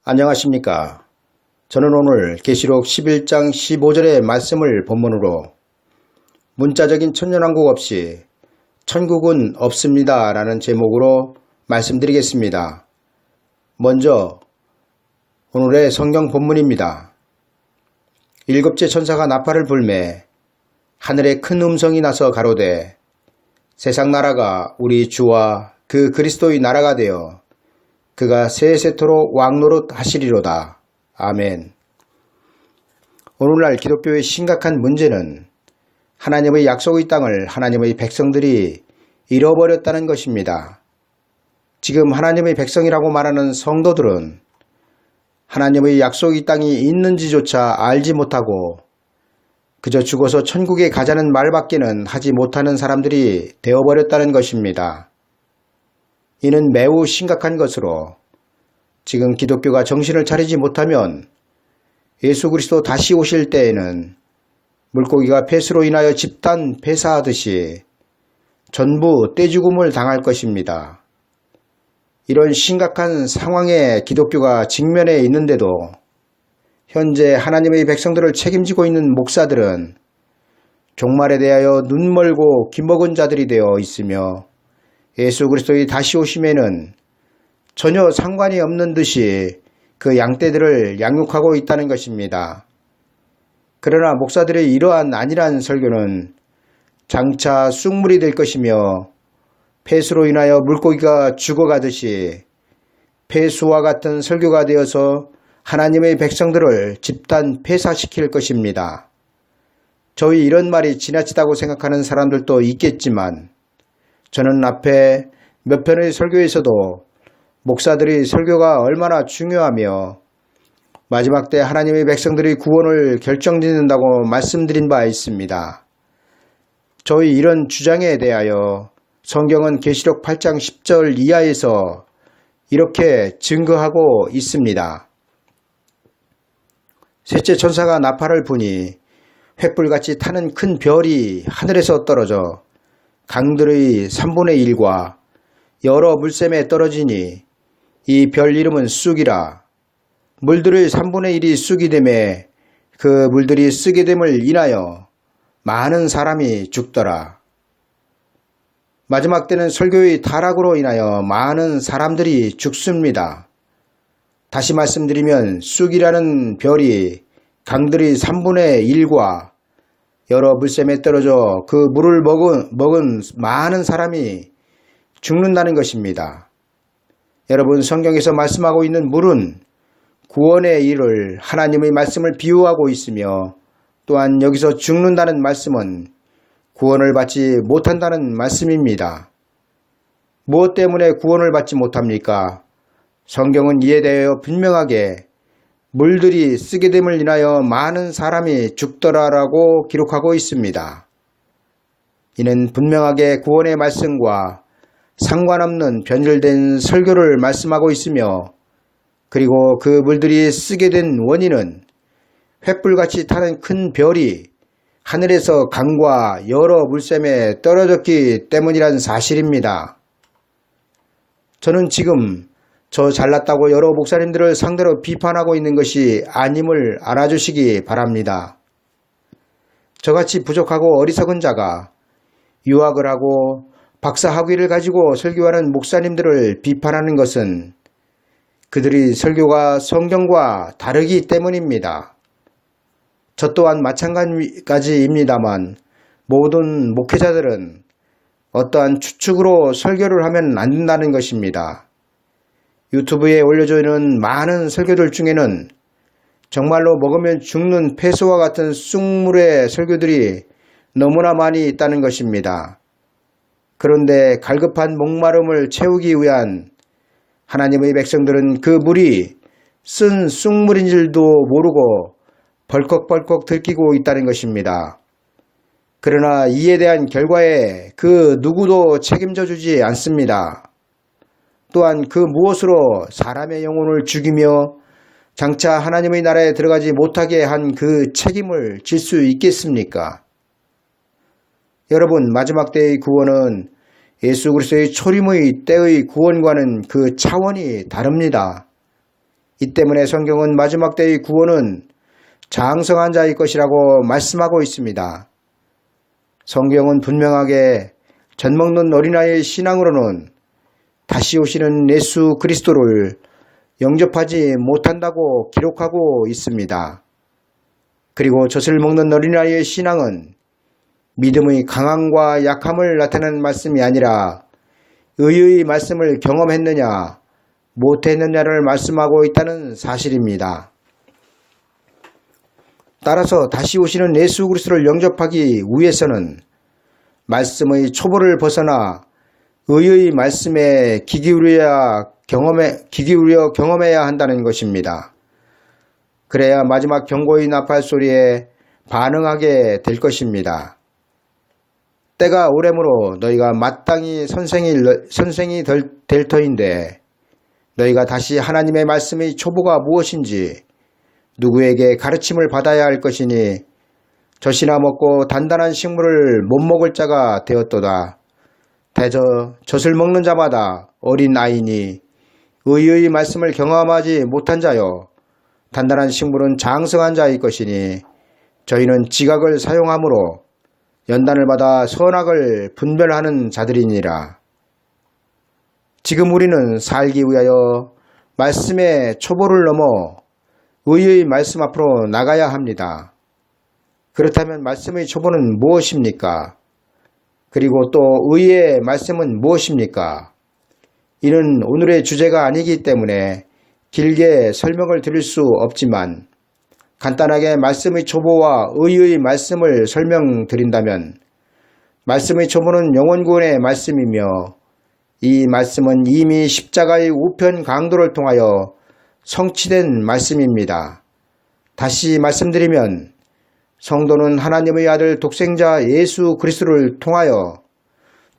안녕하십니까. 저는 오늘 계시록 11장 15절의 말씀을 본문으로 문자적인 천년왕국 없이 천국은 없습니다 라는 제목으로 말씀드리겠습니다. 먼저 오늘의 성경 본문입니다. 일곱째 천사가 나팔을 불매 하늘에 큰 음성이 나서 가로되 세상 나라가 우리 주와 그 그리스도의 나라가 되어 그가 세세토록 왕노릇 하시리로다. 아멘. 오늘날 기독교의 심각한 문제는 하나님의 약속의 땅을 하나님의 백성들이 잃어버렸다는 것입니다. 지금 하나님의 백성이라고 말하는 성도들은 하나님의 약속의 땅이 있는지조차 알지 못하고 그저 죽어서 천국에 가자는 말밖에는 하지 못하는 사람들이 되어버렸다는 것입니다. 이는 매우 심각한 것으로 지금 기독교가 정신을 차리지 못하면 예수 그리스도 다시 오실 때에는 물고기가 폐수로 인하여 집단 폐사하듯이 전부 떼죽음을 당할 것입니다. 이런 심각한 상황에 기독교가 직면해 있는데도 현재 하나님의 백성들을 책임지고 있는 목사들은 종말에 대하여 눈멀고 귀먹은 자들이 되어 있으며 예수 그리스도의 다시 오심에는 전혀 상관이 없는 듯이 그 양떼들을 양육하고 있다는 것입니다. 그러나 목사들의 이러한 안일한 설교는 장차 쑥물이 될 것이며 폐수로 인하여 물고기가 죽어가듯이 폐수와 같은 설교가 되어서 하나님의 백성들을 집단 폐사시킬 것입니다. 저희 이런 말이 지나치다고 생각하는 사람들도 있겠지만 저는 앞에 몇 편의 설교에서도 목사들이 설교가 얼마나 중요하며 마지막 때 하나님의 백성들의 구원을 결정짓는다고 말씀드린 바 있습니다. 저희 이런 주장에 대하여 성경은 계시록 8장 10절 이하에서 이렇게 증거하고 있습니다. 셋째 천사가 나팔을 부니 횃불같이 타는 큰 별이 하늘에서 떨어져 강들의 3분의 1과 여러 물샘에 떨어지니 이 별 이름은 쑥이라. 물들의 3분의 1이 쑥이 되매 그 물들이 쓰게 됨을 인하여 많은 사람이 죽더라. 마지막 때는 설교의 타락으로 인하여 많은 사람들이 죽습니다. 다시 말씀드리면 쑥이라는 별이 강들의 3분의 1과 여러 물샘에 떨어져 그 물을 먹은 많은 사람이 죽는다는 것입니다. 여러분, 성경에서 말씀하고 있는 물은 구원의 일을 하나님의 말씀을 비유하고 있으며 또한 여기서 죽는다는 말씀은 구원을 받지 못한다는 말씀입니다. 무엇 때문에 구원을 받지 못합니까? 성경은 이에 대하여 분명하게 물들이 쓰게 됨을 인하여 많은 사람이 죽더라라고 기록하고 있습니다. 이는 분명하게 구원의 말씀과 상관없는 변질된 설교를 말씀하고 있으며 그리고 그 물들이 쓰게 된 원인은 횃불같이 타는 큰 별이 하늘에서 강과 여러 물샘에 떨어졌기 때문이란 사실입니다. 저는 지금 저 잘났다고 여러 목사님들을 상대로 비판하고 있는 것이 아님을 알아주시기 바랍니다. 저같이 부족하고 어리석은 자가 유학을 하고 박사 학위를 가지고 설교하는 목사님들을 비판하는 것은 그들이 설교가 성경과 다르기 때문입니다. 저 또한 마찬가지입니다만 모든 목회자들은 어떠한 추측으로 설교를 하면 안 된다는 것입니다. 유튜브에 올려져 있는 많은 설교들 중에는 정말로 먹으면 죽는 폐수와 같은 쑥물의 설교들이 너무나 많이 있다는 것입니다. 그런데 갈급한 목마름을 채우기 위한 하나님의 백성들은 그 물이 쓴 쑥물인 줄도 모르고 벌컥벌컥 들키고 있다는 것입니다. 그러나 이에 대한 결과에 그 누구도 책임져 주지 않습니다. 또한 그 무엇으로 사람의 영혼을 죽이며 장차 하나님의 나라에 들어가지 못하게 한 그 책임을 질 수 있겠습니까? 여러분, 마지막 때의 구원은 예수 그리스도의 초림의 때의 구원과는 그 차원이 다릅니다. 이 때문에 성경은 마지막 때의 구원은 장성한 자의 것이라고 말씀하고 있습니다. 성경은 분명하게 젖먹는 어린아이의 신앙으로는 다시 오시는 예수 그리스도를 영접하지 못한다고 기록하고 있습니다. 그리고 젖을 먹는 어린아이의 신앙은 믿음의 강함과 약함을 나타내는 말씀이 아니라 의의 말씀을 경험했느냐 못했느냐를 말씀하고 있다는 사실입니다. 따라서 다시 오시는 예수 그리스도를 영접하기 위해서는 말씀의 초보를 벗어나 의의 말씀에 귀 기울여 경험해야 한다는 것입니다. 그래야 마지막 경고의 나팔 소리에 반응하게 될 것입니다. 때가 오래므로 너희가 마땅히 선생이 될 터인데 너희가 다시 하나님의 말씀의 초보가 무엇인지 누구에게 가르침을 받아야 할 것이니 젖이나 먹고 단단한 식물을 못 먹을 자가 되었도다. 대저 젖을 먹는 자마다 어린 아이니 의의 말씀을 경험하지 못한 자요 단단한 식물은 장성한 자의 것이니 저희는 지각을 사용함으로 연단을 받아 선악을 분별하는 자들이니라. 지금 우리는 살기 위하여 말씀의 초보를 넘어 의의 말씀 앞으로 나가야 합니다. 그렇다면 말씀의 초보는 무엇입니까? 그리고 또 의의 말씀은 무엇입니까? 이는 오늘의 주제가 아니기 때문에 길게 설명을 드릴 수 없지만 간단하게 말씀의 초보와 의의 말씀을 설명드린다면 말씀의 초보는 영원구원의 말씀이며 이 말씀은 이미 십자가의 우편 강도를 통하여 성취된 말씀입니다. 다시 말씀드리면 성도는 하나님의 아들 독생자 예수 그리스도를 통하여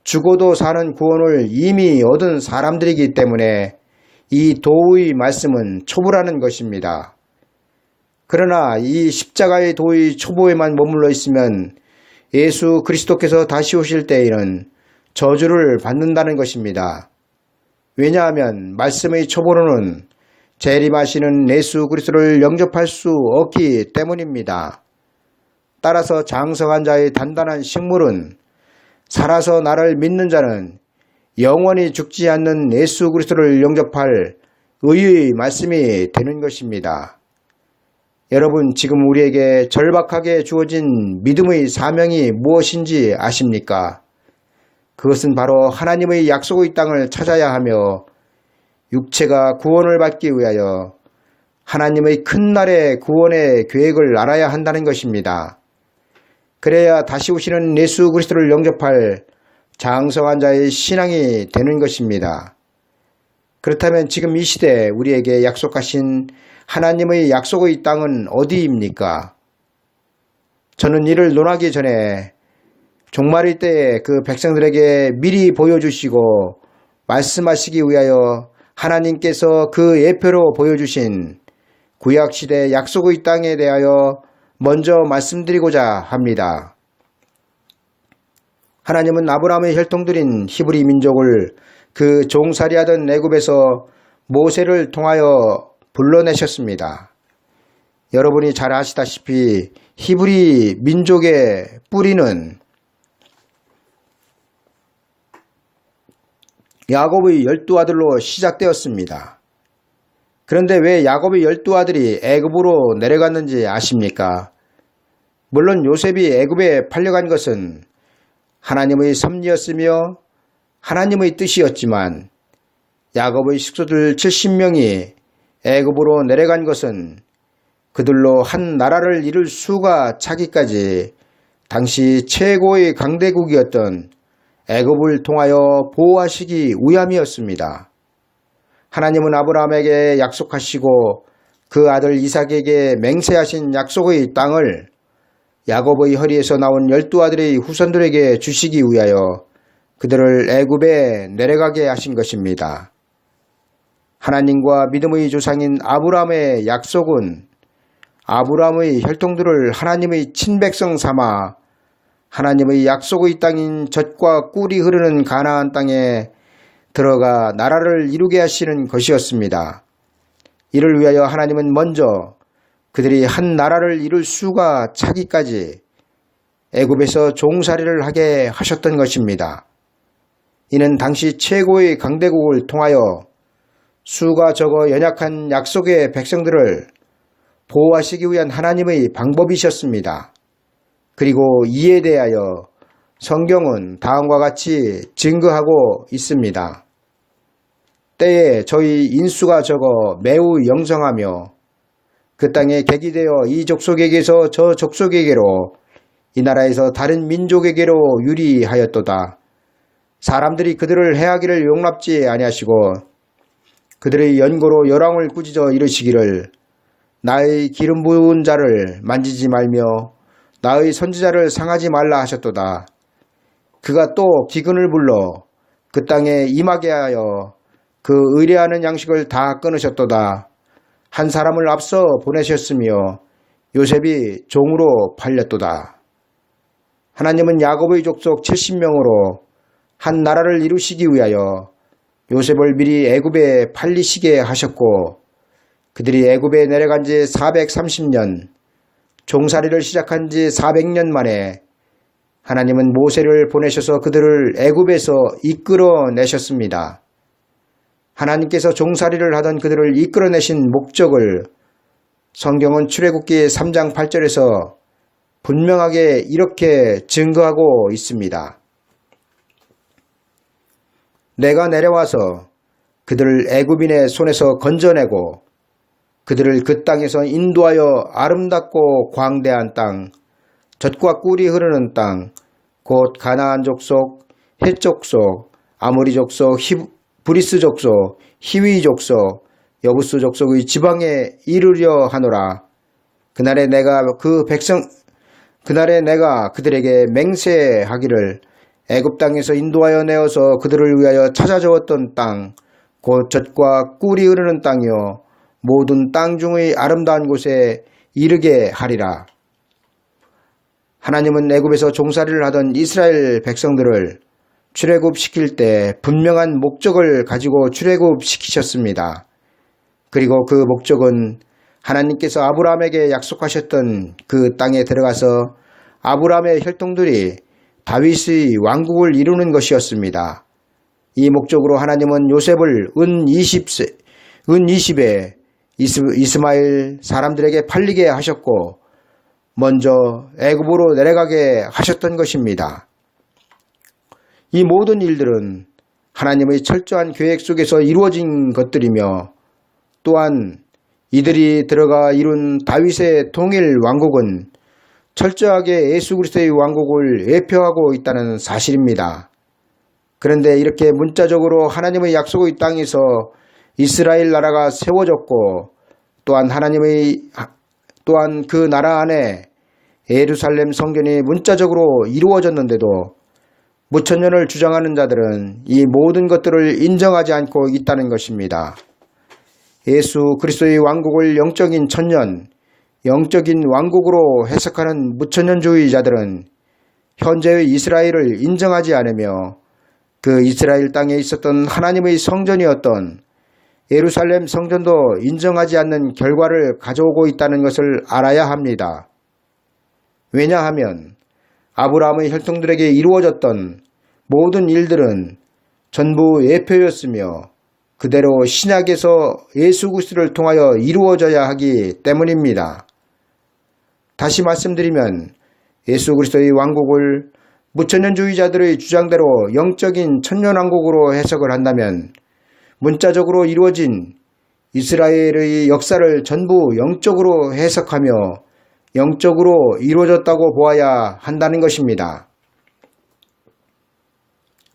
죽어도 사는 구원을 이미 얻은 사람들이기 때문에 이 도의 말씀은 초보라는 것입니다. 그러나 이 십자가의 도의 초보에만 머물러 있으면 예수 그리스도께서 다시 오실 때에는 저주를 받는다는 것입니다. 왜냐하면 말씀의 초보로는 재림하시는 예수 그리스도를 영접할 수 없기 때문입니다. 따라서 장성한 자의 단단한 식물은 살아서 나를 믿는 자는 영원히 죽지 않는 예수 그리스도를 영접할 의의 말씀이 되는 것입니다. 여러분, 지금 우리에게 절박하게 주어진 믿음의 사명이 무엇인지 아십니까? 그것은 바로 하나님의 약속의 땅을 찾아야 하며 육체가 구원을 받기 위하여 하나님의 큰 날의 구원의 계획을 알아야 한다는 것입니다. 그래야 다시 오시는 예수 그리스도를 영접할 장성한 자의 신앙이 되는 것입니다. 그렇다면 지금 이 시대에 우리에게 약속하신 하나님의 약속의 땅은 어디입니까? 저는 이를 논하기 전에 종말의 때에 그 백성들에게 미리 보여주시고 말씀하시기 위하여 하나님께서 그 예표로 보여주신 구약시대 약속의 땅에 대하여 먼저 말씀드리고자 합니다. 하나님은 아브라함의 혈통들인 히브리 민족을 그 종살이하던 애굽에서 모세를 통하여 불러내셨습니다. 여러분이 잘 아시다시피 히브리 민족의 뿌리는 야곱의 12아들로 시작되었습니다. 그런데 왜 야곱의 12아들이 애굽으로 내려갔는지 아십니까? 물론 요셉이 애굽에 팔려간 것은 하나님의 섭리였으며 하나님의 뜻이었지만 야곱의 식구들 70명이 애굽으로 내려간 것은 그들로 한 나라를 이룰 수가 차기까지 당시 최고의 강대국이었던 애굽을 통하여 보호하시기 위함이었습니다. 하나님은 아브라함에게 약속하시고 그 아들 이삭에게 맹세하신 약속의 땅을 야곱의 허리에서 나온 12아들의 후손들에게 주시기 위하여 그들을 애굽에 내려가게 하신 것입니다. 하나님과 믿음의 조상인 아브라함의 약속은 아브라함의 혈통들을 하나님의 친백성 삼아 하나님의 약속의 땅인 젖과 꿀이 흐르는 가나안 땅에 들어가 나라를 이루게 하시는 것이었습니다. 이를 위하여 하나님은 먼저 그들이 한 나라를 이룰 수가 차기까지 애굽에서 종살이를 하게 하셨던 것입니다. 이는 당시 최고의 강대국을 통하여 수가 적어 연약한 약속의 백성들을 보호하시기 위한 하나님의 방법이셨습니다. 그리고 이에 대하여 성경은 다음과 같이 증거하고 있습니다. 때에 저희 인수가 적어 매우 영성하며 그 땅에 객이 되어 이 족속에게서 저 족속에게로 이 나라에서 다른 민족에게로 유리하였도다. 사람들이 그들을 해하기를 용납지 아니하시고 그들의 연고로 열왕을 꾸짖어 이르시기를 나의 기름 부은 자를 만지지 말며 나의 선지자를 상하지 말라 하셨도다. 그가 또 기근을 불러 그 땅에 임하게 하여 그 의뢰하는 양식을 다 끊으셨도다. 한 사람을 앞서 보내셨으며 요셉이 종으로 팔렸도다. 하나님은 야곱의 족속 70명으로 한 나라를 이루시기 위하여 요셉을 미리 애굽에 팔리시게 하셨고 그들이 애굽에 내려간 지 430년, 종살이를 시작한 지 400년 만에 하나님은 모세를 보내셔서 그들을 애굽에서 이끌어내셨습니다. 하나님께서 종살이를 하던 그들을 이끌어내신 목적을 성경은 출애굽기 3장 8절에서 분명하게 이렇게 증거하고 있습니다. 내가 내려와서 그들을 애굽인의 손에서 건져내고 그들을 그 땅에서 인도하여 아름답고 광대한 땅, 젖과 꿀이 흐르는 땅, 곧 가나안 족속, 헷 족속, 아모리 족속, 브리스 족속, 히위 족속, 여부스 족속의 지방에 이르려 하노라. 그날에 내가 그들에게 맹세하기를 애굽 땅에서 인도하여 내어서 그들을 위하여 찾아주었던 땅, 곧 젖과 꿀이 흐르는 땅이요 모든 땅 중의 아름다운 곳에 이르게 하리라. 하나님은 애굽에서 종살이를 하던 이스라엘 백성들을 출애굽시킬 때 분명한 목적을 가지고 출애굽시키셨습니다. 그리고 그 목적은 하나님께서 아브라함에게 약속하셨던 그 땅에 들어가서 아브라함의 혈통들이 다윗의 왕국을 이루는 것이었습니다. 이 목적으로 하나님은 요셉을 은 20에 이스마엘 사람들에게 팔리게 하셨고 먼저 애굽으로 내려가게 하셨던 것입니다. 이 모든 일들은 하나님의 철저한 계획 속에서 이루어진 것들이며 또한 이들이 들어가 이룬 다윗의 통일 왕국은 철저하게 예수 그리스도의 왕국을 예표하고 있다는 사실입니다. 그런데 이렇게 문자적으로 하나님의 약속의 땅에서 이스라엘 나라가 세워졌고 또한 그 나라 안에 예루살렘 성전이 문자적으로 이루어졌는데도 무천년을 주장하는 자들은 이 모든 것들을 인정하지 않고 있다는 것입니다. 예수 그리스도의 왕국을 영적인 천년, 영적인 왕국으로 해석하는 무천년주의자들은 현재의 이스라엘을 인정하지 않으며 그 이스라엘 땅에 있었던 하나님의 성전이었던 예루살렘 성전도 인정하지 않는 결과를 가져오고 있다는 것을 알아야 합니다. 왜냐하면 아브라함의 혈통들에게 이루어졌던 모든 일들은 전부 예표였으며 그대로 신약에서 예수 그리스도를 통하여 이루어져야 하기 때문입니다. 다시 말씀드리면 예수 그리스도의 왕국을 무천년주의자들의 주장대로 영적인 천년왕국으로 해석을 한다면 문자적으로 이루어진 이스라엘의 역사를 전부 영적으로 해석하며 영적으로 이루어졌다고 보아야 한다는 것입니다.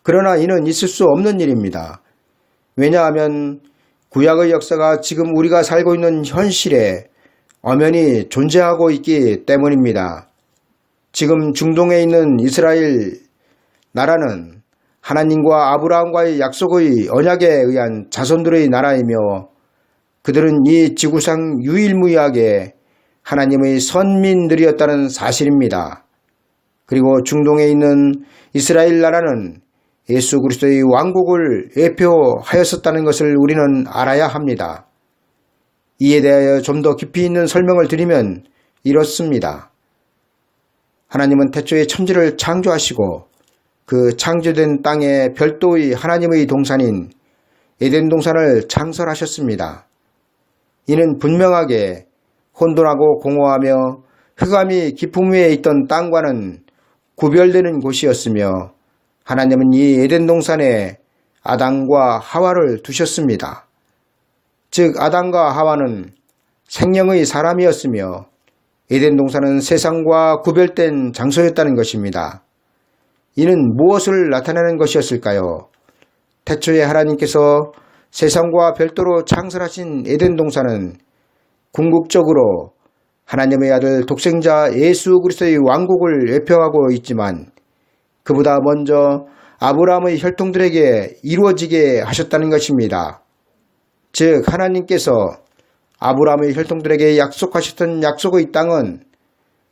그러나 이는 있을 수 없는 일입니다. 왜냐하면 구약의 역사가 지금 우리가 살고 있는 현실에 엄연히 존재하고 있기 때문입니다. 지금 중동에 있는 이스라엘 나라는 하나님과 아브라함과의 약속의 언약에 의한 자손들의 나라이며 그들은 이 지구상 유일무이하게 하나님의 선민들이었다는 사실입니다. 그리고 중동에 있는 이스라엘 나라는 예수 그리스도의 왕국을 예표하였었다는 것을 우리는 알아야 합니다. 이에 대하여 좀 더 깊이 있는 설명을 드리면 이렇습니다. 하나님은 태초에 천지를 창조하시고 그 창조된 땅에 별도의 하나님의 동산인 에덴 동산을 창설하셨습니다. 이는 분명하게 혼돈하고 공허하며 흑암이 깊음 위에 있던 땅과는 구별되는 곳이었으며 하나님은 이 에덴 동산에 아담과 하와를 두셨습니다. 즉 아담과 하와는 생명의 사람이었으며 에덴 동산은 세상과 구별된 장소였다는 것입니다. 이는 무엇을 나타내는 것이었을까요? 태초에 하나님께서 세상과 별도로 창설하신 에덴 동산은 궁극적으로 하나님의 아들 독생자 예수 그리스도의 왕국을 예표하고 있지만 그보다 먼저 아브라함의 혈통들에게 이루어지게 하셨다는 것입니다. 즉 하나님께서 아브라함의 혈통들에게 약속하셨던 약속의 땅은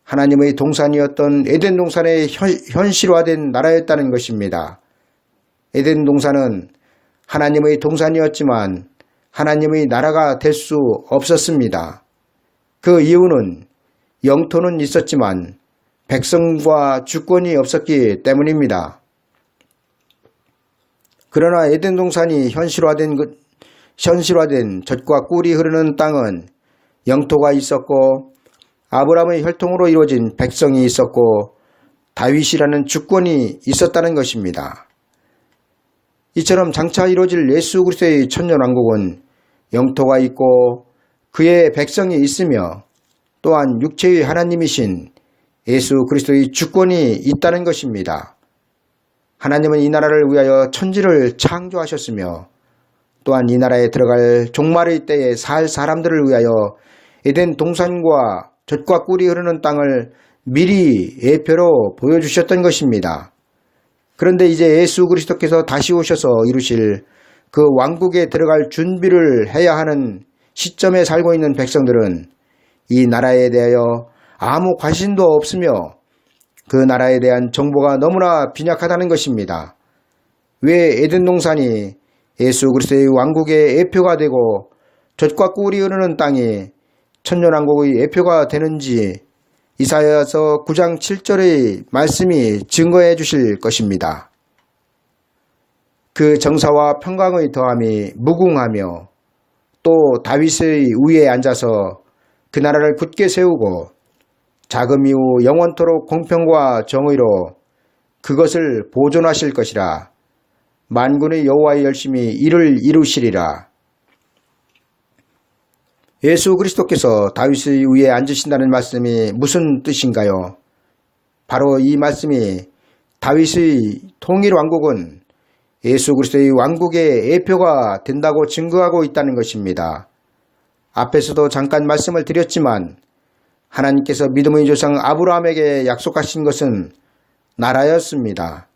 하나님의 동산이었던 에덴 동산의 현실화된 나라였다는 것입니다. 에덴 동산은 하나님의 동산이었지만 하나님의 나라가 될 수 없었습니다. 그 이유는 영토는 있었지만 백성과 주권이 없었기 때문입니다. 그러나 에덴 동산이 현실화된 젖과 꿀이 흐르는 땅은 영토가 있었고 아브라함의 혈통으로 이루어진 백성이 있었고 다윗이라는 주권이 있었다는 것입니다. 이처럼 장차 이루어질 예수 그리스도의 천년왕국은 영토가 있고 그의 백성이 있으며 또한 육체의 하나님이신 예수 그리스도의 주권이 있다는 것입니다. 하나님은 이 나라를 위하여 천지를 창조하셨으며 또한 이 나라에 들어갈 종말의 때에 살 사람들을 위하여 에덴 동산과 젖과 꿀이 흐르는 땅을 미리 예표로 보여주셨던 것입니다. 그런데 이제 예수 그리스도께서 다시 오셔서 이루실 그 왕국에 들어갈 준비를 해야 하는 시점에 살고 있는 백성들은 이 나라에 대하여 아무 관심도 없으며 그 나라에 대한 정보가 너무나 빈약하다는 것입니다. 왜 에덴 동산이 예수 그리스도의 왕국의 예표가 되고 젖과 꿀이 흐르는 땅이 천년왕국의 예표가 되는지 이사야서 9장 7절의 말씀이 증거해 주실 것입니다. 그 정사와 평강의 더함이 무궁하며 또 다윗의 위에 앉아서 그 나라를 굳게 세우고 자금 이후 영원토록 공평과 정의로 그것을 보존하실 것이라. 만군의 여호와의 열심히 이를 이루시리라. 예수 그리스도께서 다윗의 위에 앉으신다는 말씀이 무슨 뜻인가요? 바로 이 말씀이 다윗의 통일왕국은 예수 그리스도의 왕국의 예표가 된다고 증거하고 있다는 것입니다. 앞에서도 잠깐 말씀을 드렸지만 하나님께서 믿음의 조상 아브라함에게 약속하신 것은 나라였습니다.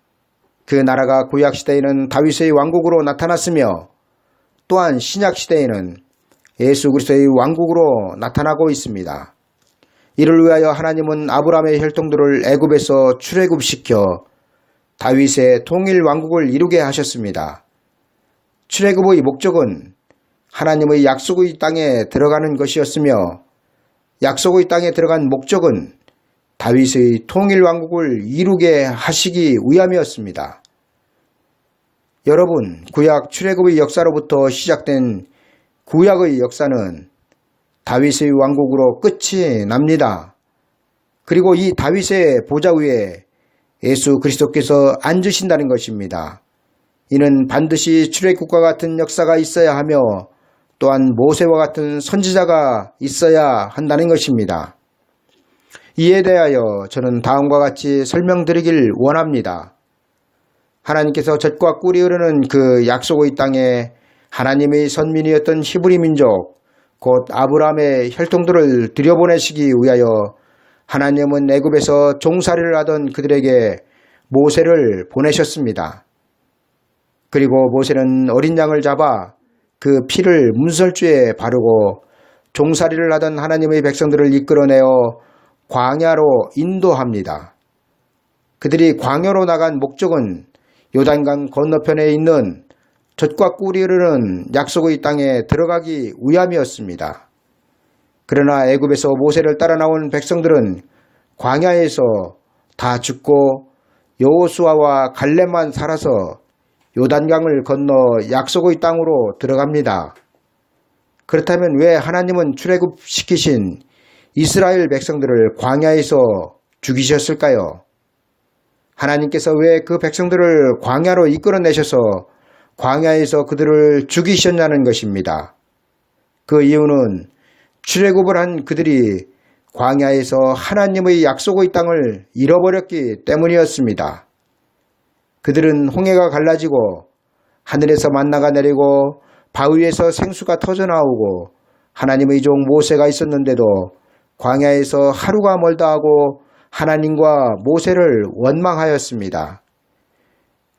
그 나라가 구약시대에는 다윗의 왕국으로 나타났으며 또한 신약시대에는 예수 그리스도의 왕국으로 나타나고 있습니다. 이를 위하여 하나님은 아브라함의 혈통들을 애굽에서 출애굽시켜 다윗의 통일 왕국을 이루게 하셨습니다. 출애굽의 목적은 하나님의 약속의 땅에 들어가는 것이었으며 약속의 땅에 들어간 목적은 다윗의 통일 왕국을 이루게 하시기 위함이었습니다. 여러분, 구약 출애굽의 역사로부터 시작된 구약의 역사는 다윗의 왕국으로 끝이 납니다. 그리고 이 다윗의 보좌 위에 예수 그리스도께서 앉으신다는 것입니다. 이는 반드시 출애굽과 같은 역사가 있어야 하며 또한 모세와 같은 선지자가 있어야 한다는 것입니다. 이에 대하여 저는 다음과 같이 설명드리길 원합니다. 하나님께서 젖과 꿀이 흐르는 그 약속의 땅에 하나님의 선민이었던 히브리 민족 곧 아브라함의 혈통들을 들여보내시기 위하여 하나님은 애굽에서 종살이를 하던 그들에게 모세를 보내셨습니다. 그리고 모세는 어린 양을 잡아 그 피를 문설주에 바르고 종살이를 하던 하나님의 백성들을 이끌어내어 광야로 인도합니다. 그들이 광야로 나간 목적은 요단강 건너편에 있는 젖과 꿀이 흐르는 약속의 땅에 들어가기 위함이었습니다. 그러나 애굽에서 모세를 따라 나온 백성들은 광야에서 다 죽고 여호수아와 갈렙만 살아서 요단강을 건너 약속의 땅으로 들어갑니다. 그렇다면 왜 하나님은 출애굽시키신 이스라엘 백성들을 광야에서 죽이셨을까요? 하나님께서 왜 그 백성들을 광야로 이끌어내셔서 광야에서 그들을 죽이셨냐는 것입니다. 그 이유는 출애굽을 한 그들이 광야에서 하나님의 약속의 땅을 잃어버렸기 때문이었습니다. 그들은 홍해가 갈라지고 하늘에서 만나가 내리고 바위에서 생수가 터져나오고 하나님의 종 모세가 있었는데도 광야에서 하루가 멀다 하고 하나님과 모세를 원망하였습니다.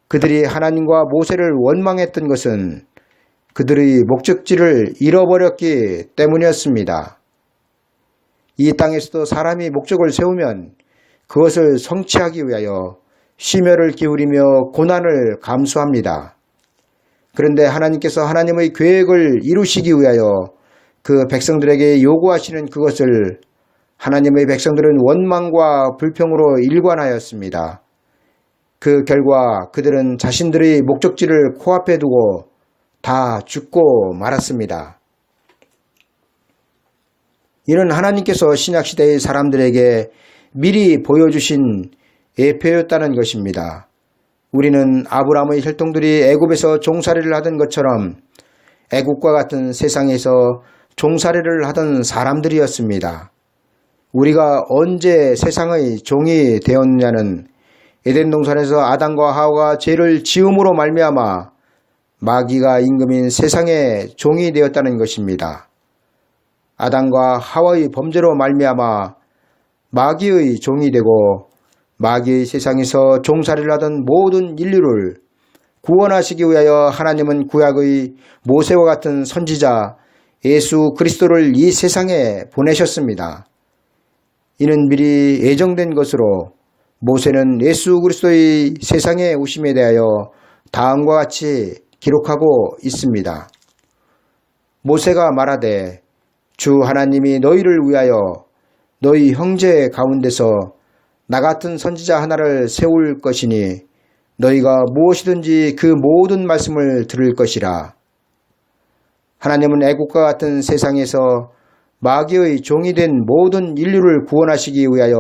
그들이 하나님과 모세를 원망했던 것은 그들의 목적지를 잃어버렸기 때문이었습니다. 이 땅에서도 사람이 목적을 세우면 그것을 성취하기 위하여 심혈을 기울이며 고난을 감수합니다. 그런데 하나님께서 하나님의 계획을 이루시기 위하여 그 백성들에게 요구하시는 그것을 하나님의 백성들은 원망과 불평으로 일관하였습니다. 그 결과 그들은 자신들의 목적지를 코앞에 두고 다 죽고 말았습니다. 이는 하나님께서 신약시대의 사람들에게 미리 보여주신 예표였다는 것입니다. 우리는 아브라함의 혈통들이 애굽에서 종살이를 하던 것처럼 애굽과 같은 세상에서 종살이를 하던 사람들이었습니다. 우리가 언제 세상의 종이 되었느냐는 에덴 동산에서 아담과 하와가 죄를 지음으로 말미암아 마귀가 임금인 세상의 종이 되었다는 것입니다. 아담과 하와의 범죄로 말미암아 마귀의 종이 되고 마귀의 세상에서 종살이를 하던 모든 인류를 구원하시기 위하여 하나님은 구약의 모세와 같은 선지자 예수 그리스도를 이 세상에 보내셨습니다. 이는 미리 예정된 것으로 모세는 예수 그리스도의 세상에 오심에 대하여 다음과 같이 기록하고 있습니다. 모세가 말하되 주 하나님이 너희를 위하여 너희 형제 가운데서 나 같은 선지자 하나를 세울 것이니 너희가 무엇이든지 그 모든 말씀을 들을 것이라. 하나님은 애국과 같은 세상에서 마귀의 종이 된 모든 인류를 구원하시기 위하여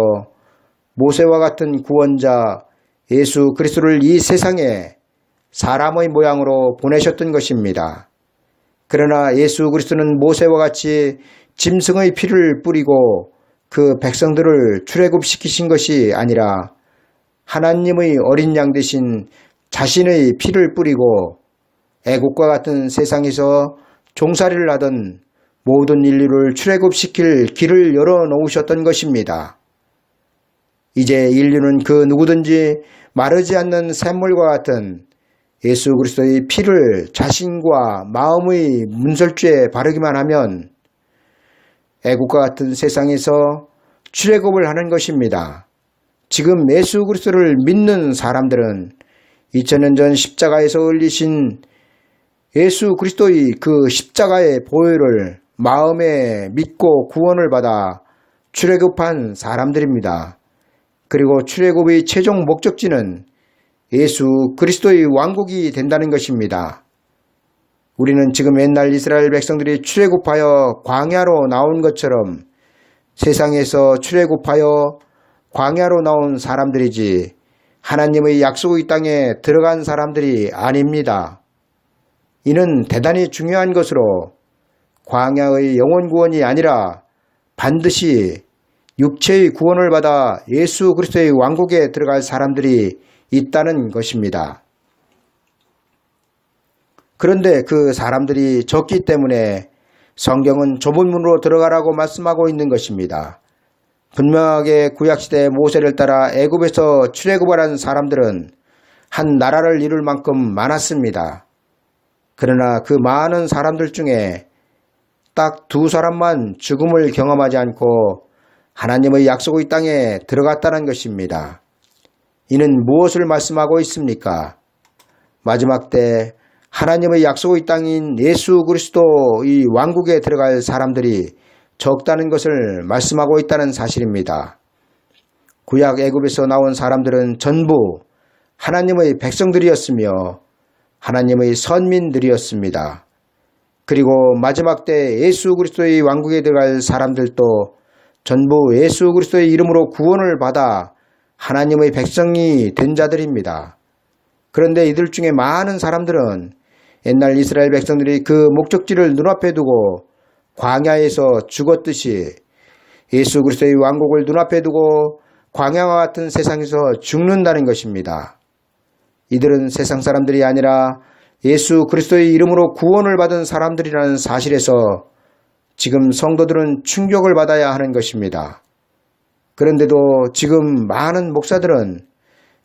모세와 같은 구원자 예수 그리스도를 이 세상에 사람의 모양으로 보내셨던 것입니다. 그러나 예수 그리스도는 모세와 같이 짐승의 피를 뿌리고 그 백성들을 출애굽시키신 것이 아니라 하나님의 어린 양 대신 자신의 피를 뿌리고 애국과 같은 세상에서 종살이를 하던 모든 인류를 출애굽시킬 길을 열어놓으셨던 것입니다. 이제 인류는 그 누구든지 마르지 않는 샘물과 같은 예수 그리스도의 피를 자신과 마음의 문설주에 바르기만 하면 애국과 같은 세상에서 출애굽을 하는 것입니다. 지금 예수 그리스도를 믿는 사람들은 2000년 전 십자가에서 흘리신 예수 그리스도의 그 십자가의 보혈을 마음에 믿고 구원을 받아 출애굽한 사람들입니다. 그리고 출애굽의 최종 목적지는 예수 그리스도의 왕국이 된다는 것입니다. 우리는 지금 옛날 이스라엘 백성들이 출애굽하여 광야로 나온 것처럼 세상에서 출애굽하여 광야로 나온 사람들이지 하나님의 약속의 땅에 들어간 사람들이 아닙니다. 이는 대단히 중요한 것으로 광야의 영혼 구원이 아니라 반드시 육체의 구원을 받아 예수 그리스도의 왕국에 들어갈 사람들이 있다는 것입니다. 그런데 그 사람들이 적기 때문에 성경은 좁은 문으로 들어가라고 말씀하고 있는 것입니다. 분명하게 구약시대 모세를 따라 애굽에서 출애굽을 한 사람들은 한 나라를 이룰 만큼 많았습니다. 그러나 그 많은 사람들 중에 딱 2사람만 죽음을 경험하지 않고 하나님의 약속의 땅에 들어갔다는 것입니다. 이는 무엇을 말씀하고 있습니까? 마지막 때 하나님의 약속의 땅인 예수 그리스도의 왕국에 들어갈 사람들이 적다는 것을 말씀하고 있다는 사실입니다. 구약 애굽에서 나온 사람들은 전부 하나님의 백성들이었으며 하나님의 선민들이었습니다. 그리고 마지막 때 예수 그리스도의 왕국에 들어갈 사람들도 전부 예수 그리스도의 이름으로 구원을 받아 하나님의 백성이 된 자들입니다. 그런데 이들 중에 많은 사람들은 옛날 이스라엘 백성들이 그 목적지를 눈앞에 두고 광야에서 죽었듯이 예수 그리스도의 왕국을 눈앞에 두고 광야와 같은 세상에서 죽는다는 것입니다. 이들은 세상 사람들이 아니라 예수 그리스도의 이름으로 구원을 받은 사람들이라는 사실에서 지금 성도들은 충격을 받아야 하는 것입니다. 그런데도 지금 많은 목사들은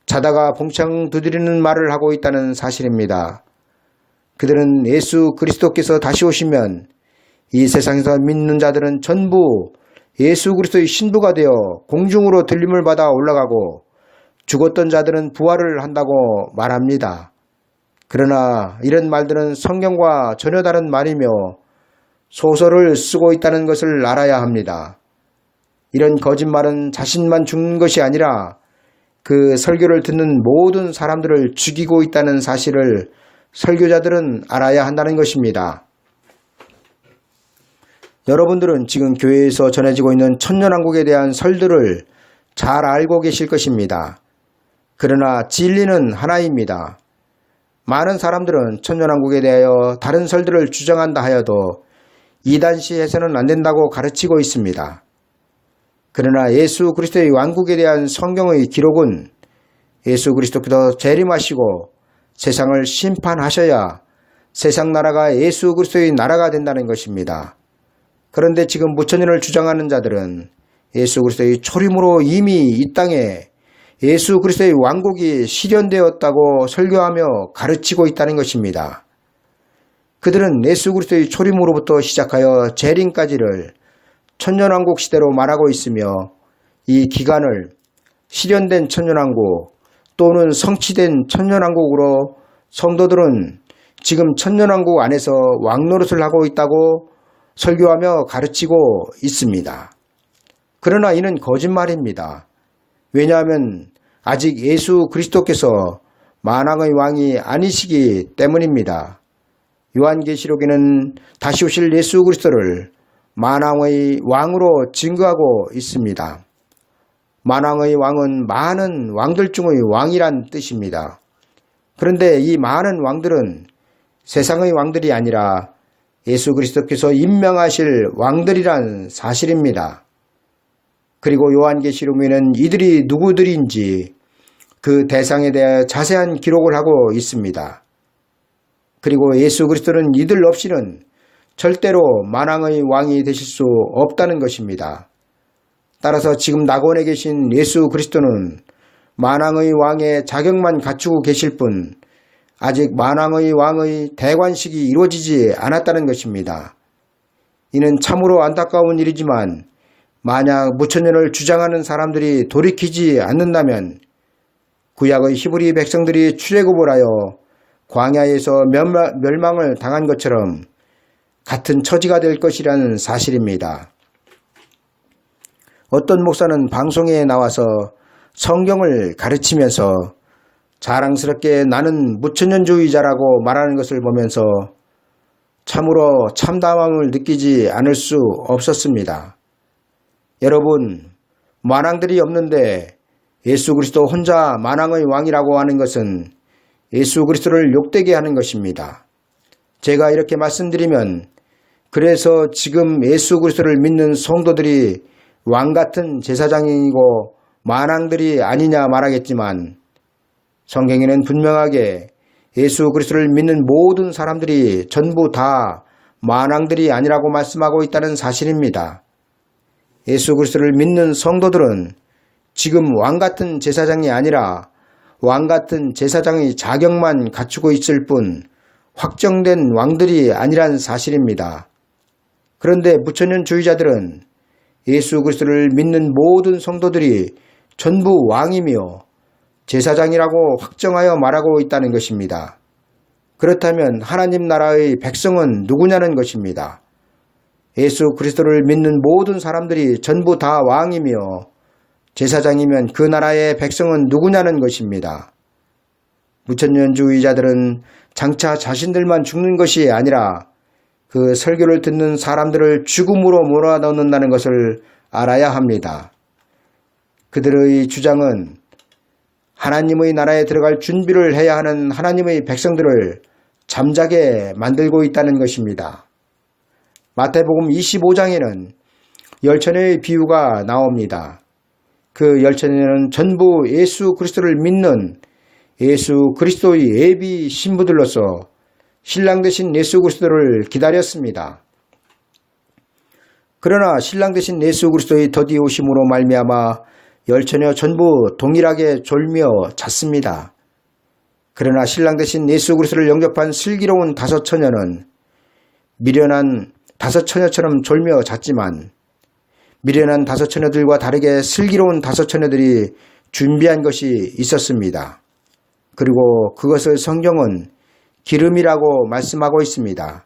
자다가 봉창 두드리는 말을 하고 있다는 사실입니다. 그들은 예수 그리스도께서 다시 오시면 이 세상에서 믿는 자들은 전부 예수 그리스도의 신부가 되어 공중으로 들림을 받아 올라가고 죽었던 자들은 부활을 한다고 말합니다. 그러나 이런 말들은 성경과 전혀 다른 말이며 소설을 쓰고 있다는 것을 알아야 합니다. 이런 거짓말은 자신만 죽는 것이 아니라 그 설교를 듣는 모든 사람들을 죽이고 있다는 사실을 설교자들은 알아야 한다는 것입니다. 여러분들은 지금 교회에서 전해지고 있는 천년왕국에 대한 설들을 잘 알고 계실 것입니다. 그러나 진리는 하나입니다. 많은 사람들은 천년왕국에 대하여 다른 설들을 주장한다 하여도 이단시 해서는 안 된다고 가르치고 있습니다. 그러나 예수 그리스도의 왕국에 대한 성경의 기록은 예수 그리스도께서 재림하시고 세상을 심판하셔야 세상 나라가 예수 그리스도의 나라가 된다는 것입니다. 그런데 지금 무천년을 주장하는 자들은 예수 그리스도의 초림으로 이미 이 땅에 예수 그리스도의 왕국이 실현되었다고 설교하며 가르치고 있다는 것입니다. 그들은 예수 그리스도의 초림으로부터 시작하여 재림까지를 천년왕국 시대로 말하고 있으며 이 기간을 실현된 천년왕국 또는 성취된 천년왕국으로 성도들은 지금 천년왕국 안에서 왕노릇을 하고 있다고 설교하며 가르치고 있습니다. 그러나 이는 거짓말입니다. 왜냐하면 아직 예수 그리스도께서 만왕의 왕이 아니시기 때문입니다. 요한계시록에는 다시 오실 예수 그리스도를 만왕의 왕으로 증거하고 있습니다. 만왕의 왕은 많은 왕들 중의 왕이란 뜻입니다. 그런데 이 많은 왕들은 세상의 왕들이 아니라 예수 그리스도께서 임명하실 왕들이란 사실입니다. 그리고 요한계시록에는 이들이 누구들인지 그 대상에 대해 자세한 기록을 하고 있습니다. 그리고 예수 그리스도는 이들 없이는 절대로 만왕의 왕이 되실 수 없다는 것입니다. 따라서 지금 낙원에 계신 예수 그리스도는 만왕의 왕의 자격만 갖추고 계실 뿐 아직 만왕의 왕의 대관식이 이루어지지 않았다는 것입니다. 이는 참으로 안타까운 일이지만 만약 무천년을 주장하는 사람들이 돌이키지 않는다면 구약의 히브리 백성들이 출애굽을 하여 광야에서 멸망을 당한 것처럼 같은 처지가 될 것이라는 사실입니다. 어떤 목사는 방송에 나와서 성경을 가르치면서 자랑스럽게 나는 무천년주의자라고 말하는 것을 보면서 참으로 참담함을 느끼지 않을 수 없었습니다. 여러분, 만왕들이 없는데 예수 그리스도 혼자 만왕의 왕이라고 하는 것은 예수 그리스도를 욕되게 하는 것입니다. 제가 이렇게 말씀드리면 그래서 지금 예수 그리스도를 믿는 성도들이 왕같은 제사장이고 만왕들이 아니냐 말하겠지만 성경에는 분명하게 예수 그리스도를 믿는 모든 사람들이 전부 다 만왕들이 아니라고 말씀하고 있다는 사실입니다. 예수 그리스도를 믿는 성도들은 지금 왕같은 제사장이 아니라 왕같은 제사장의 자격만 갖추고 있을 뿐 확정된 왕들이 아니란 사실입니다. 그런데 무천년주의자들은 예수 그리스도를 믿는 모든 성도들이 전부 왕이며 제사장이라고 확정하여 말하고 있다는 것입니다. 그렇다면 하나님 나라의 백성은 누구냐는 것입니다. 예수 그리스도를 믿는 모든 사람들이 전부 다 왕이며 제사장이면 그 나라의 백성은 누구냐는 것입니다. 무천년주의자들은 장차 자신들만 죽는 것이 아니라 그 설교를 듣는 사람들을 죽음으로 몰아넣는다는 것을 알아야 합니다. 그들의 주장은 하나님의 나라에 들어갈 준비를 해야 하는 하나님의 백성들을 잠자게 만들고 있다는 것입니다. 마태복음 25장에는 열처녀의 비유가 나옵니다. 그 열처녀는 전부 예수 그리스도를 믿는 예수 그리스도의 예비 신부들로서 신랑 되신 예수 그리스도를 기다렸습니다. 그러나 신랑 되신 예수 그리스도의 더디 오심으로 말미암아 열처녀 전부 동일하게 졸며 잤습니다. 그러나 신랑 되신 예수 그리스도를 영접한 슬기로운 다섯 처녀는 미련한 다섯 처녀처럼 졸며 잤지만 미련한 다섯 처녀들과 다르게 슬기로운 다섯 처녀들이 준비한 것이 있었습니다. 그리고 그것을 성경은 기름이라고 말씀하고 있습니다.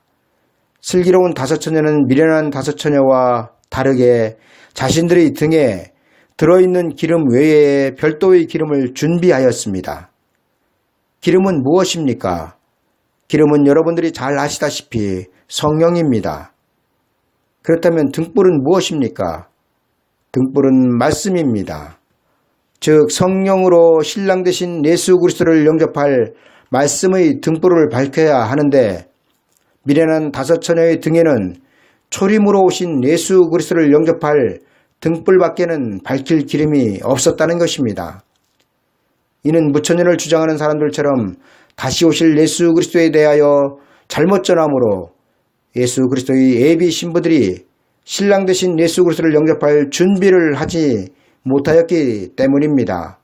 슬기로운 다섯 처녀는 미련한 다섯 처녀와 다르게 자신들의 등에 들어있는 기름 외에 별도의 기름을 준비하였습니다. 기름은 무엇입니까? 기름은 여러분들이 잘 아시다시피 성령입니다. 그렇다면 등불은 무엇입니까? 등불은 말씀입니다. 즉 성령으로 신랑 되신 예수 그리스도를 영접할 말씀의 등불을 밝혀야 하는데 미련한 다섯 처녀의 등에는 초림으로 오신 예수 그리스도를 영접할 등불밖에는 밝힐 기름이 없었다는 것입니다. 이는 무천년을 주장하는 사람들처럼 다시 오실 예수 그리스도에 대하여 잘못 전함으로 예수 그리스도의 예비 신부들이 신랑 되신 예수 그리스도를 영접할 준비를 하지 못하였기 때문입니다.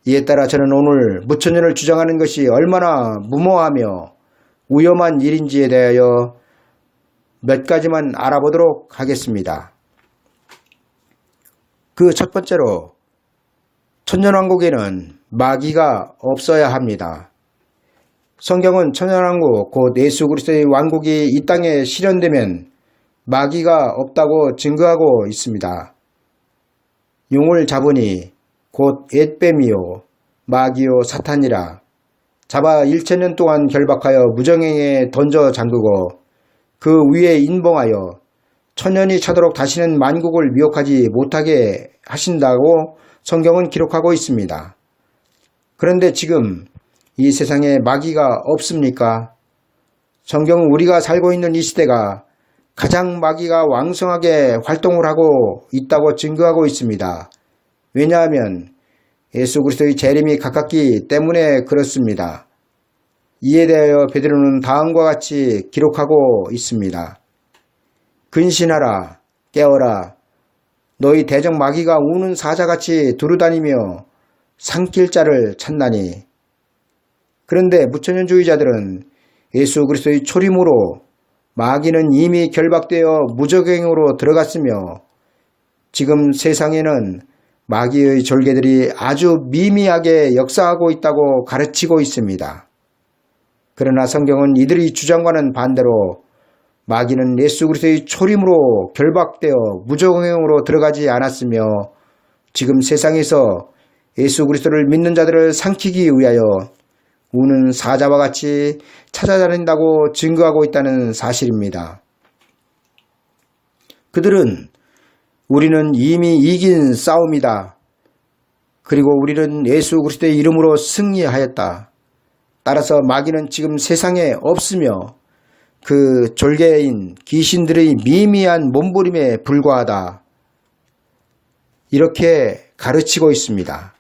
이에 따라 저는 오늘 무천년을 주장하는 것이 얼마나 무모하며 위험한 일인지에 대하여 몇 가지만 알아보도록 하겠습니다. 그 첫 번째로 천년왕국에는 마귀가 없어야 합니다. 성경은 천년왕국 곧 예수 그리스도의 왕국이 이 땅에 실현되면 마귀가 없다고 증거하고 있습니다. 용을 잡으니 곧 옛뱀이요 마귀요 사탄이라 잡아 1000년 동안 결박하여 무정행에 던져 잠그고 그 위에 인봉하여 천년이 차도록 다시는 만국을 미혹하지 못하게 하신다고 성경은 기록하고 있습니다. 그런데 지금 이 세상에 마귀가 없습니까? 성경은 우리가 살고 있는 이 시대가 가장 마귀가 왕성하게 활동을 하고 있다고 증거하고 있습니다. 왜냐하면 예수 그리스도의 재림이 가깝기 때문에 그렇습니다. 이에 대하여 베드로는 다음과 같이 기록하고 있습니다. 근신하라, 깨어라. 너희 대적 마귀가 우는 사자같이 두루다니며 삼킬 자를 찾나니. 그런데 무천년주의자들은 예수 그리스도의 초림으로 마귀는 이미 결박되어 무적행으로 들어갔으며 지금 세상에는 마귀의 졸개들이 아주 미미하게 역사하고 있다고 가르치고 있습니다. 그러나 성경은 이들의 주장과는 반대로 마귀는 예수 그리스도의 초림으로 결박되어 무적행으로 들어가지 않았으며 지금 세상에서 예수 그리스도를 믿는 자들을 삼키기 위하여 우는 사자와 같이 찾아다닌다고 증거하고 있다는 사실입니다. 그들은 우리는 이미 이긴 싸움이다. 그리고 우리는 예수 그리스도의 이름으로 승리하였다. 따라서 마귀는 지금 세상에 없으며 그 졸개인 귀신들의 미미한 몸부림에 불과하다. 이렇게 가르치고 있습니다.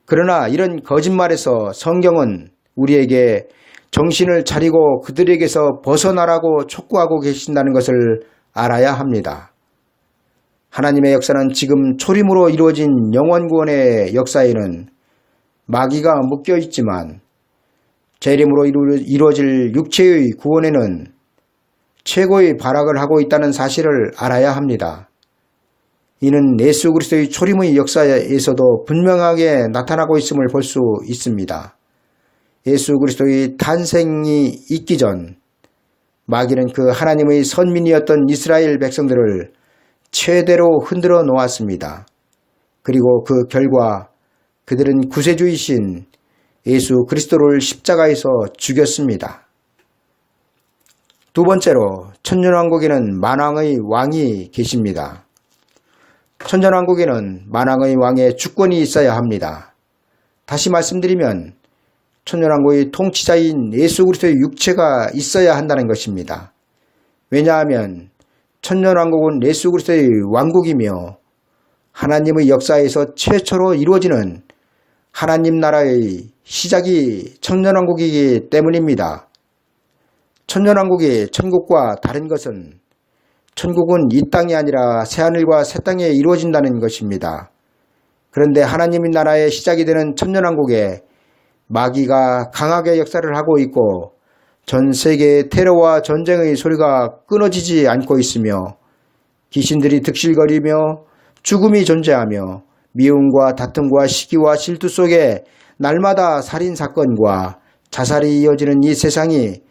그러나 이런 거짓말에서 성경은 우리에게 정신을 차리고 그들에게서 벗어나라고 촉구하고 계신다는 것을 알아야 합니다. 하나님의 역사는 지금 초림으로 이루어진 영원구원의 역사에는 마귀가 묶여 있지만 재림으로 이루어질 육체의 구원에는 최고의 발악을 하고 있다는 사실을 알아야 합니다. 이는 예수 그리스도의 초림의 역사에서도 분명하게 나타나고 있음을 볼 수 있습니다. 예수 그리스도의 탄생이 있기 전 마귀는 그 하나님의 선민이었던 이스라엘 백성들을 최대로 흔들어 놓았습니다. 그리고 그 결과 그들은 구세주이신 예수 그리스도를 십자가에서 죽였습니다. 두 번째로 천년왕국에는 만왕의 왕이 계십니다. 천년왕국에는 만왕의 왕의 주권이 있어야 합니다. 다시 말씀드리면 천년왕국의 통치자인 예수 그리스도의 육체가 있어야 한다는 것입니다. 왜냐하면 천년왕국은 예수 그리스도의 왕국이며 하나님의 역사에서 최초로 이루어지는 하나님 나라의 시작이 천년왕국이기 때문입니다. 천년왕국이 천국과 다른 것은 천국은 이 땅이 아니라 새하늘과 새 땅에 이루어진다는 것입니다. 그런데 하나님의 나라의 시작이 되는 천년왕국에 마귀가 강하게 역사를 하고 있고 전 세계의 테러와 전쟁의 소리가 끊어지지 않고 있으며 귀신들이 득실거리며 죽음이 존재하며 미움과 다툼과 시기와 질투 속에 날마다 살인사건과 자살이 이어지는 이 세상이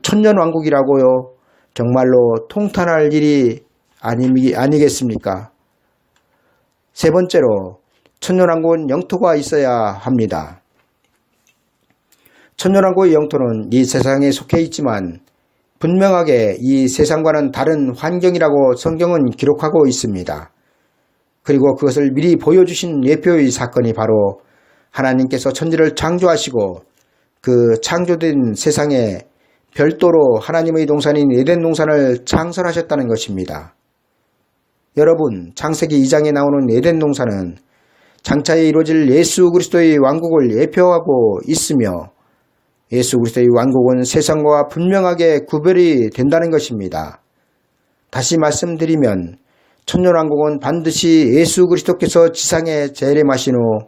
천년왕국이라고요. 정말로 통탄할 일이 아니겠습니까? 세 번째로 천년왕국은 영토가 있어야 합니다. 천년왕국의 영토는 이 세상에 속해 있지만 분명하게 이 세상과는 다른 환경이라고 성경은 기록하고 있습니다. 그리고 그것을 미리 보여주신 예표의 사건이 바로 하나님께서 천지를 창조하시고 그 창조된 세상에 별도로 하나님의 동산인 에덴 동산을 창설하셨다는 것입니다. 여러분, 창세기 2장에 나오는 에덴 동산은 장차에 이루어질 예수 그리스도의 왕국을 예표하고 있으며 예수 그리스도의 왕국은 세상과 분명하게 구별이 된다는 것입니다. 다시 말씀드리면 천년왕국은 반드시 예수 그리스도께서 지상에 재림하신 후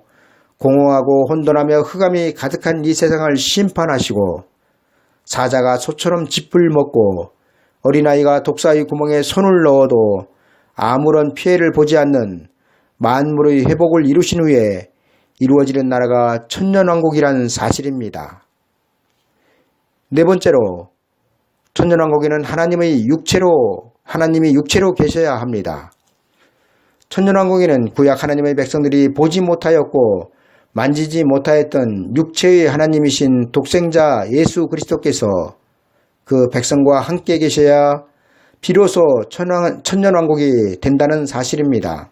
공허하고 혼돈하며 흑암이 가득한 이 세상을 심판하시고 사자가 소처럼 짚을 먹고 어린아이가 독사의 구멍에 손을 넣어도 아무런 피해를 보지 않는 만물의 회복을 이루신 후에 이루어지는 나라가 천년왕국이라는 사실입니다. 네 번째로 천년왕국에는 하나님이 육체로 계셔야 합니다. 천년왕국에는 구약 하나님의 백성들이 보지 못하였고 만지지 못하였던 육체의 하나님이신 독생자 예수 그리스도께서 그 백성과 함께 계셔야 비로소 천년왕국이 된다는 사실입니다.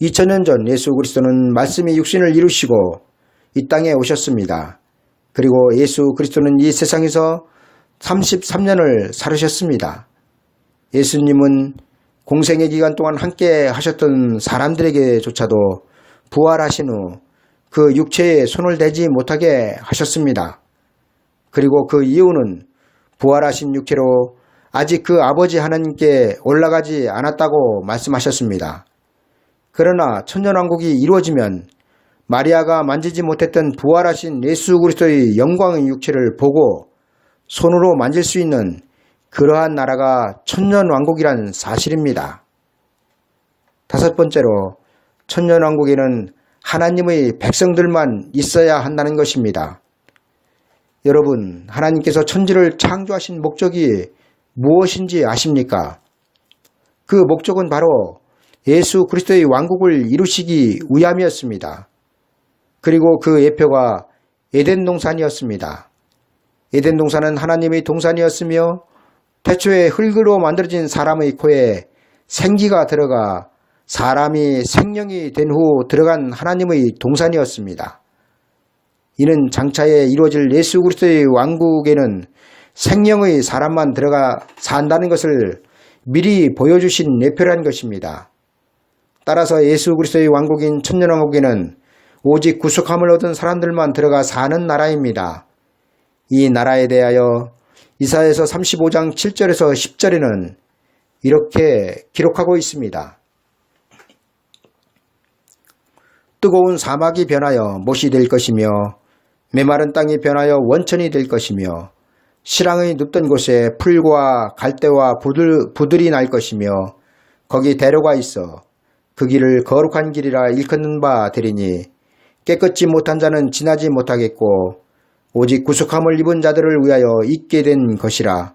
2000년 전 예수 그리스도는 말씀이 육신을 이루시고 이 땅에 오셨습니다. 그리고 예수 그리스도는 이 세상에서 33년을 살으셨습니다. 예수님은 공생의 기간 동안 함께 하셨던 사람들에게조차도 부활하신 후 그 육체에 손을 대지 못하게 하셨습니다. 그리고 그 이유는 부활하신 육체로 아직 그 아버지 하나님께 올라가지 않았다고 말씀하셨습니다. 그러나 천년왕국이 이루어지면 마리아가 만지지 못했던 부활하신 예수 그리스도의 영광의 육체를 보고 손으로 만질 수 있는 그러한 나라가 천년왕국이란 사실입니다. 다섯 번째로 천년왕국에는 하나님의 백성들만 있어야 한다는 것입니다. 여러분, 하나님께서 천지를 창조하신 목적이 무엇인지 아십니까? 그 목적은 바로 예수 그리스도의 왕국을 이루시기 위함이었습니다. 그리고 그 예표가 에덴 동산이었습니다. 에덴 동산은 하나님의 동산이었으며 태초에 흙으로 만들어진 사람의 코에 생기가 들어가 사람이 생명이 된 후 들어간 하나님의 동산이었습니다. 이는 장차에 이루어질 예수 그리스도의 왕국에는 생명의 사람만 들어가 산다는 것을 미리 보여주신 예표라는 것입니다. 따라서 예수 그리스도의 왕국인 천년왕국에는 오직 구속함을 얻은 사람들만 들어가 사는 나라입니다. 이 나라에 대하여 이사야서 35장 7절에서 10절에는 이렇게 기록하고 있습니다. 뜨거운 사막이 변하여 못이 될 것이며 메마른 땅이 변하여 원천이 될 것이며 실황의 눕던 곳에 풀과 갈대와 부들이 날 것이며 거기 대로가 있어 그 길을 거룩한 길이라 일컫는 바 되리니 깨끗지 못한 자는 지나지 못하겠고 오직 구속함을 입은 자들을 위하여 있게 된 것이라.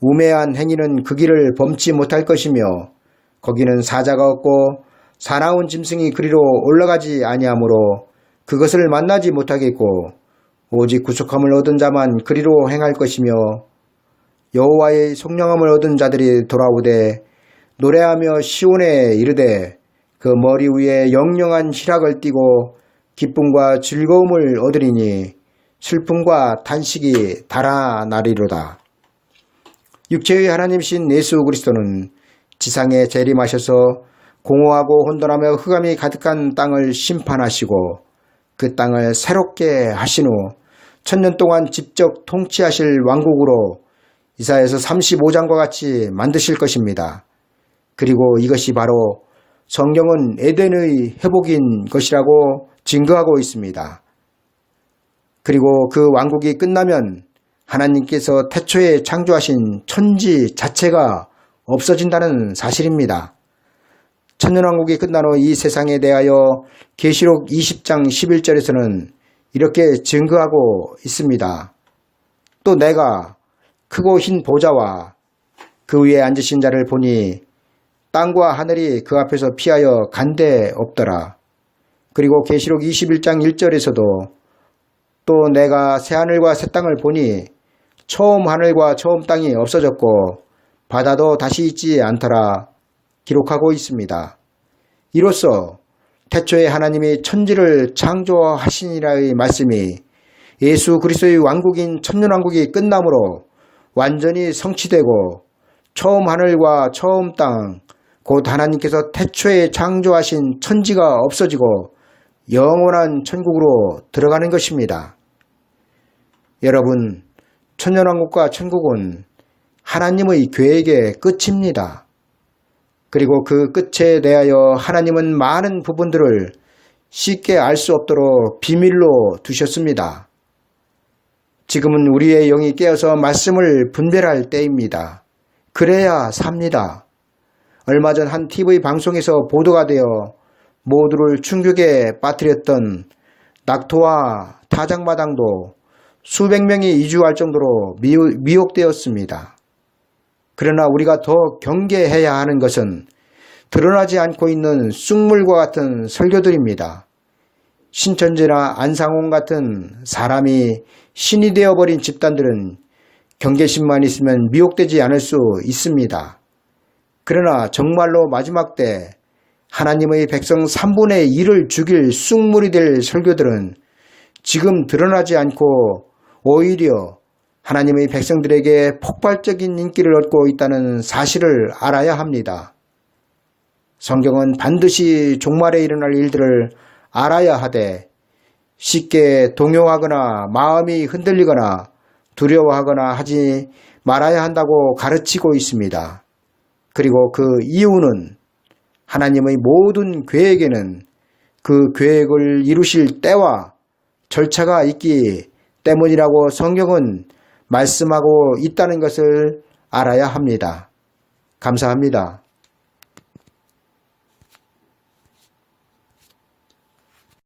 우매한 행위는 그 길을 범치 못할 것이며 거기는 사자가 없고 사나운 짐승이 그리로 올라가지 아니하므로 그것을 만나지 못하겠고 오직 구속함을 얻은 자만 그리로 행할 것이며 여호와의 성령함을 얻은 자들이 돌아오되 노래하며 시온에 이르되 그 머리 위에 영영한 희락을 띠고 기쁨과 즐거움을 얻으리니 슬픔과 탄식이 달아나리로다. 육체의 하나님이신 예수 그리스도는 지상에 재림하셔서 공허하고 혼돈하며 흑암이 가득한 땅을 심판하시고 그 땅을 새롭게 하신 후 천년 동안 직접 통치하실 왕국으로 이사야서 35장과 같이 만드실 것입니다. 그리고 이것이 바로 성경은 에덴의 회복인 것이라고 증거하고 있습니다. 그리고 그 왕국이 끝나면 하나님께서 태초에 창조하신 천지 자체가 없어진다는 사실입니다. 천년왕국이 끝난 후 이 세상에 대하여 계시록 20장 11절에서는 이렇게 증거하고 있습니다. 또 내가 크고 흰 보좌와 그 위에 앉으신 자를 보니 땅과 하늘이 그 앞에서 피하여 간데 없더라. 그리고 계시록 21장 1절에서도 또 내가 새하늘과 새 땅을 보니 처음 하늘과 처음 땅이 없어졌고 바다도 다시 있지 않더라 기록하고 있습니다. 이로써 태초에 하나님이 천지를 창조하시니라의 말씀이 예수 그리스도의 왕국인 천년왕국이 끝남으로 완전히 성취되고 처음 하늘과 처음 땅, 곧 하나님께서 태초에 창조하신 천지가 없어지고 영원한 천국으로 들어가는 것입니다. 여러분, 천년왕국과 천국은 하나님의 계획의 끝입니다. 그리고 그 끝에 대하여 하나님은 많은 부분들을 쉽게 알 수 없도록 비밀로 두셨습니다. 지금은 우리의 영이 깨어서 말씀을 분별할 때입니다. 그래야 삽니다. 얼마 전 한 TV 방송에서 보도가 되어 모두를 충격에 빠뜨렸던 낙토와 타작마당도 수백 명이 이주할 정도로 미혹되었습니다. 그러나 우리가 더 경계해야 하는 것은 드러나지 않고 있는 쑥물과 같은 설교들입니다. 신천지나 안상홍 같은 사람이 신이 되어버린 집단들은 경계심만 있으면 미혹되지 않을 수 있습니다. 그러나 정말로 마지막 때 하나님의 백성 3분의 1을 죽일 쑥물이 될 설교들은 지금 드러나지 않고 오히려 하나님의 백성들에게 폭발적인 인기를 얻고 있다는 사실을 알아야 합니다. 성경은 반드시 종말에 일어날 일들을 알아야 하되 쉽게 동요하거나 마음이 흔들리거나 두려워하거나 하지 말아야 한다고 가르치고 있습니다. 그리고 그 이유는 하나님의 모든 계획에는 그 계획을 이루실 때와 절차가 있기 때문이라고 성경은 말씀하고 있다는 것을 알아야 합니다. 감사합니다.